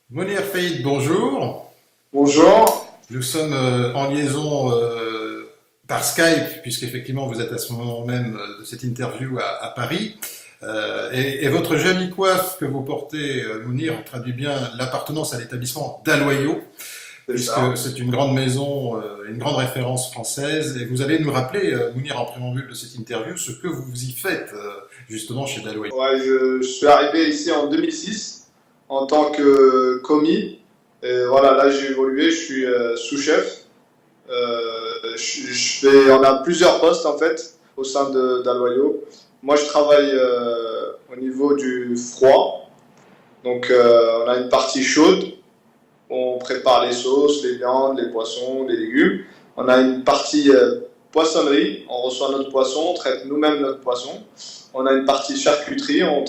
Mounir Faïd, bonjour. Bonjour. Nous sommes en liaison par Skype, puisqu'effectivement vous êtes à ce moment même de cette interview à Paris. Et votre jolie coiffe que vous portez, Mounir, traduit bien l'appartenance à l'établissement Dalloyau, C'est puisque ça. c'est une grande maison, une grande référence française. Et vous allez nous rappeler, Mounir, en préambule de cette interview, ce que vous y faites justement chez Dalloyau. Ouais, je suis arrivé ici en 2006 en tant que commis. Et voilà, là j'ai évolué, je suis sous-chef. On a plusieurs postes en fait au sein d'Aloyau. Moi je travaille au niveau du froid. Donc on a une partie chaude. On prépare les sauces, les viandes, les poissons, les légumes. On a une partie poissonnerie. On reçoit notre poisson, on traite nous-mêmes notre poisson. On a une partie charcuterie, on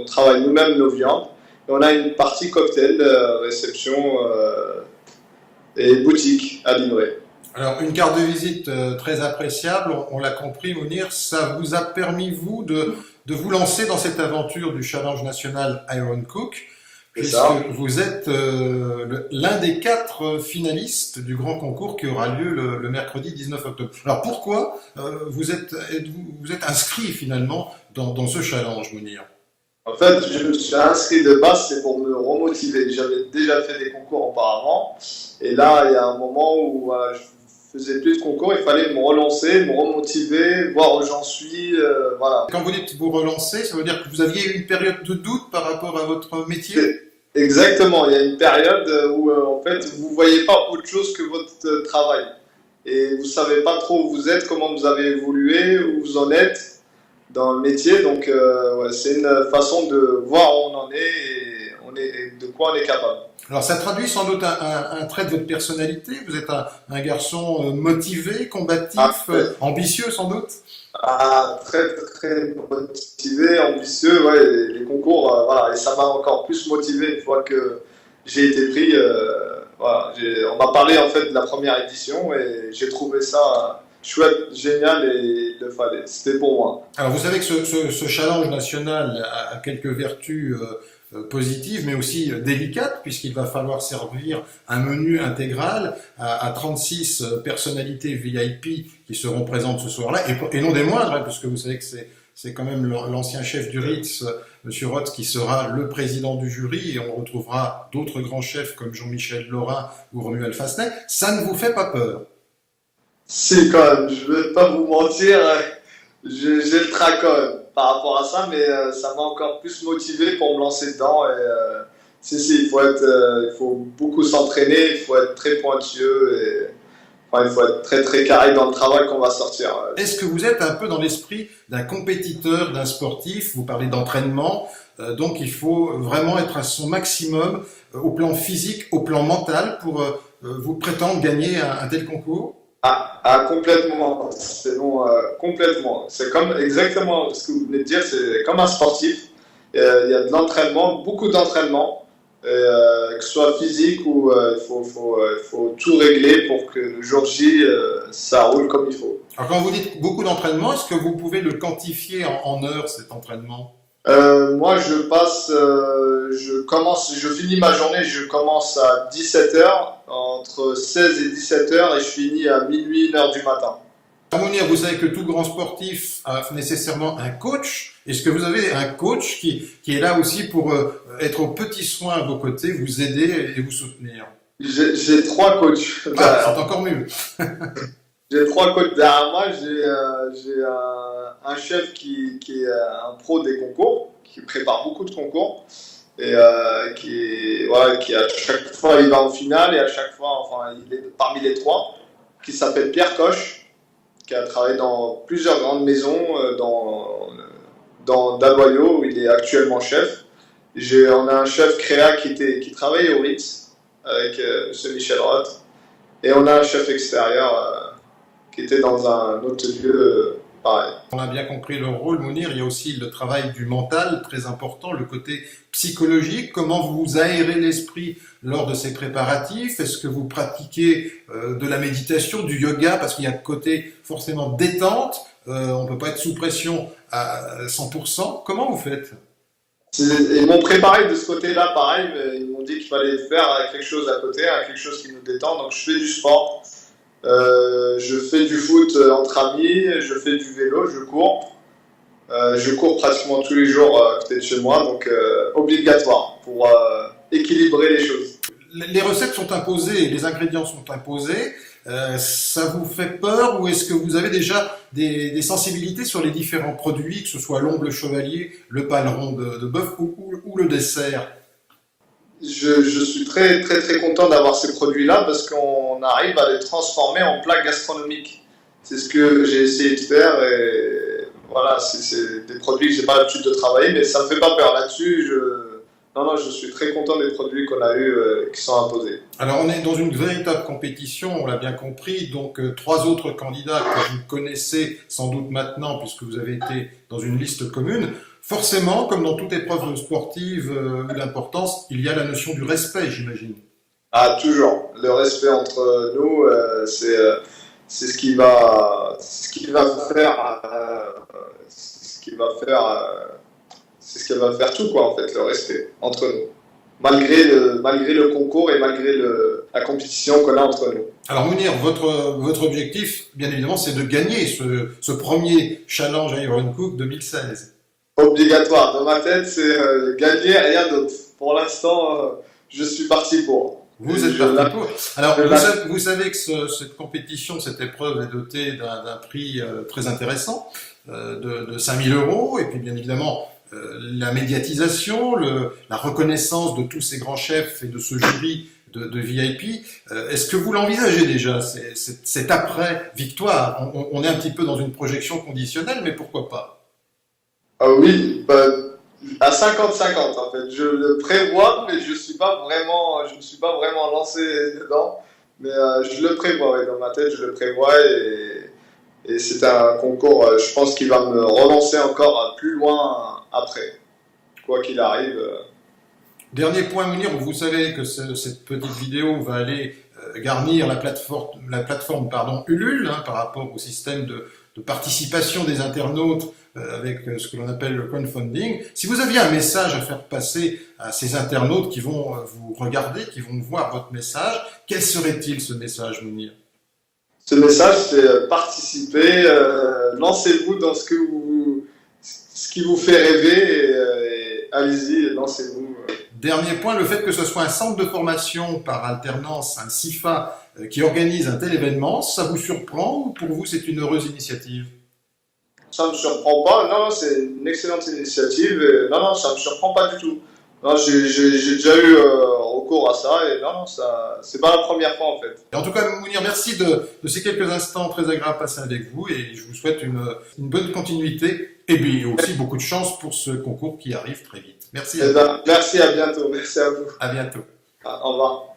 travaille nous-mêmes nos viandes. Et on a une partie cocktail, réception et boutique à livrer. Alors, une carte de visite très appréciable, on l'a compris, Mounir, ça vous a permis, vous, de vous lancer dans cette aventure du Challenge national Iron Cook, C'est puisque ça. vous êtes l'un des 4 finalistes du grand concours qui aura lieu le mercredi 19 octobre. Alors, pourquoi vous êtes inscrit finalement dans ce challenge, Mounir? En fait, je me suis inscrit de base, c'est pour me remotiver. J'avais déjà fait des concours auparavant. Et là, il y a un moment où voilà, je faisais plus de concours, il fallait me relancer, me remotiver, voir où j'en suis. Voilà. Quand vous dites vous relancer, ça veut dire que vous aviez eu une période de doute par rapport à votre métier? Exactement, il y a une période où en fait vous voyez pas autre chose que votre travail et vous savez pas trop où vous êtes, comment vous avez évolué, où vous en êtes dans le métier. Donc ouais, c'est une façon de voir où on en est et de quoi on est capable. Alors ça traduit sans doute un trait de votre personnalité. Vous êtes un garçon motivé, Ah, combatif, ouais. ambitieux sans doute. Très très motivé, ambitieux, ouais, les concours, voilà, et ça m'a encore plus motivé une fois que j'ai été pris. Voilà, on m'a parlé en fait de la première édition et j'ai trouvé ça chouette, génial et il le fallait. C'était pour moi. Alors vous savez que ce challenge national a quelques vertus positives, mais aussi délicates, puisqu'il va falloir servir un menu intégral à 36 personnalités VIP qui seront présentes ce soir-là, et non des moindres, hein, puisque vous savez que c'est quand même l'ancien chef du Ritz, Monsieur Roth, qui sera le président du jury, et on retrouvera d'autres grands chefs comme Jean-Michel Laurin ou Romuald Fassenet. Ça ne vous fait pas peur? Si, quand même, je vais pas vous mentir, j'ai le trac quand même par rapport à ça, mais ça m'a encore plus motivé pour me lancer dedans. Et si, il faut beaucoup s'entraîner, il faut être très pointueux et enfin, il faut être très très carré dans le travail qu'on va sortir. Est-ce que vous êtes un peu dans l'esprit d'un compétiteur, d'un sportif? Vous parlez d'entraînement, donc il faut vraiment être à son maximum au plan physique, au plan mental pour vous prétendre gagner un tel concours? Complètement, c'est bon, complètement. C'est comme exactement ce que vous venez de dire, c'est comme un sportif. Il y a de l'entraînement, beaucoup d'entraînement, que ce soit physique ou il faut tout régler pour que le jour J, ça roule comme il faut. Alors quand vous dites beaucoup d'entraînement, est-ce que vous pouvez le quantifier en heures, cet entraînement? Moi, je finis ma journée, je commence à 17h, entre 16 et 17h, et je finis à minuit, 1h du matin. Mounir, vous savez que tout grand sportif a nécessairement un coach. Est-ce que vous avez un coach qui est là aussi pour être aux petits soins à vos côtés, vous aider et vous soutenir? J'ai 3 coachs. Ah, c'est encore mieux. J'ai 3 coachs derrière moi. J'ai un chef qui est un pro des concours, qui prépare beaucoup de concours et voilà, qui à chaque fois il va en finale et à chaque fois, enfin, il est parmi les 3, qui s'appelle Pierre Coche, qui a travaillé dans plusieurs grandes maisons dans Dalloyau où il est actuellement chef. On a un chef créa qui travaille au Ritz avec M. Michel Roth et on a un chef extérieur qui était dans un autre lieu pareil. On a bien compris le rôle, Mounir. Il y a aussi le travail du mental, très important, le côté psychologique. Comment vous aérez l'esprit lors de ces préparatifs? Est-ce que vous pratiquez de la méditation, du yoga? Parce qu'il y a le côté forcément détente. On ne peut pas être sous pression à 100%. Comment vous faites? Ils m'ont préparé de ce côté-là, pareil, mais ils m'ont dit qu'il fallait faire quelque chose à côté, quelque chose qui nous détend. Donc je fais du sport, je fais du foot entre amis, je fais du vélo, je cours. Je cours pratiquement tous les jours à côté de chez moi, donc obligatoire pour équilibrer les choses. Les recettes sont imposées, les ingrédients sont imposés. Ça vous fait peur ou est-ce que vous avez déjà des sensibilités sur les différents produits, que ce soit l'omble chevalier, le paleron de bœuf ou le dessert? Je suis très très très content d'avoir ces produits-là parce qu'on arrive à les transformer en plats gastronomiques. C'est ce que j'ai essayé de faire et voilà, c'est des produits que j'ai pas l'habitude de travailler, mais ça me fait pas peur là-dessus. Non, je suis très content des produits qu'on a eu qui sont imposés. Alors on est dans une véritable compétition, on l'a bien compris, donc trois autres candidats que vous connaissez sans doute maintenant puisque vous avez été dans une liste commune. Forcément, comme dans toute épreuve sportive ou d'importance, il y a la notion du respect, j'imagine. Ah, toujours. Le respect entre nous, c'est ce qui va faire, c'est ce qui va faire tout, quoi, en fait, le respect entre nous. Malgré le concours et malgré la compétition qu'on a entre nous. Alors Mounir, votre objectif, bien évidemment, c'est de gagner ce premier challenge Iron Cook 2016. Obligatoire. Dans ma tête, c'est gagner, rien d'autre. Pour l'instant, je suis parti pour. Vous êtes parti pour. Alors, vous savez que cette compétition, cette épreuve est dotée d'un prix très intéressant, de 5 000 €, et puis bien évidemment, la médiatisation, la reconnaissance de tous ces grands chefs et de ce jury de VIP. Est-ce que vous l'envisagez déjà, cet après-victoire? On est un petit peu dans une projection conditionnelle, mais pourquoi pas? Ah oui, à 50-50 en fait. Je le prévois, mais je me suis pas vraiment lancé dedans. Mais je le prévois, ouais, dans ma tête, je le prévois et c'est un concours, je pense qu'il va me relancer encore plus loin après, quoi qu'il arrive. Dernier point, Mounir, vous savez que cette petite vidéo va aller garnir la plateforme Ulule, par rapport au système de participation des internautes avec ce que l'on appelle le crowdfunding. Si vous aviez un message à faire passer à ces internautes qui vont vous regarder, qui vont voir votre message, quel serait-il ce message, Mounir? Ce message, c'est participer, lancez-vous dans ce qui vous fait rêver et allez-y, lancez-vous. Dernier point, le fait que ce soit un centre de formation par alternance, un CIFA, qui organise un tel événement, ça vous surprend ou pour vous c'est une heureuse initiative? Ça ne me surprend pas, non, c'est une excellente initiative, et non, ça ne me surprend pas du tout. Non, j'ai déjà eu recours à ça, et non, c'est pas la première fois en fait. Et en tout cas, Mounir, merci de ces quelques instants très agréables passés avec vous, et je vous souhaite une bonne continuité, et bien aussi beaucoup de chance pour ce concours qui arrive très vite. Merci. Merci, à bientôt, merci à vous. À bientôt. Au revoir.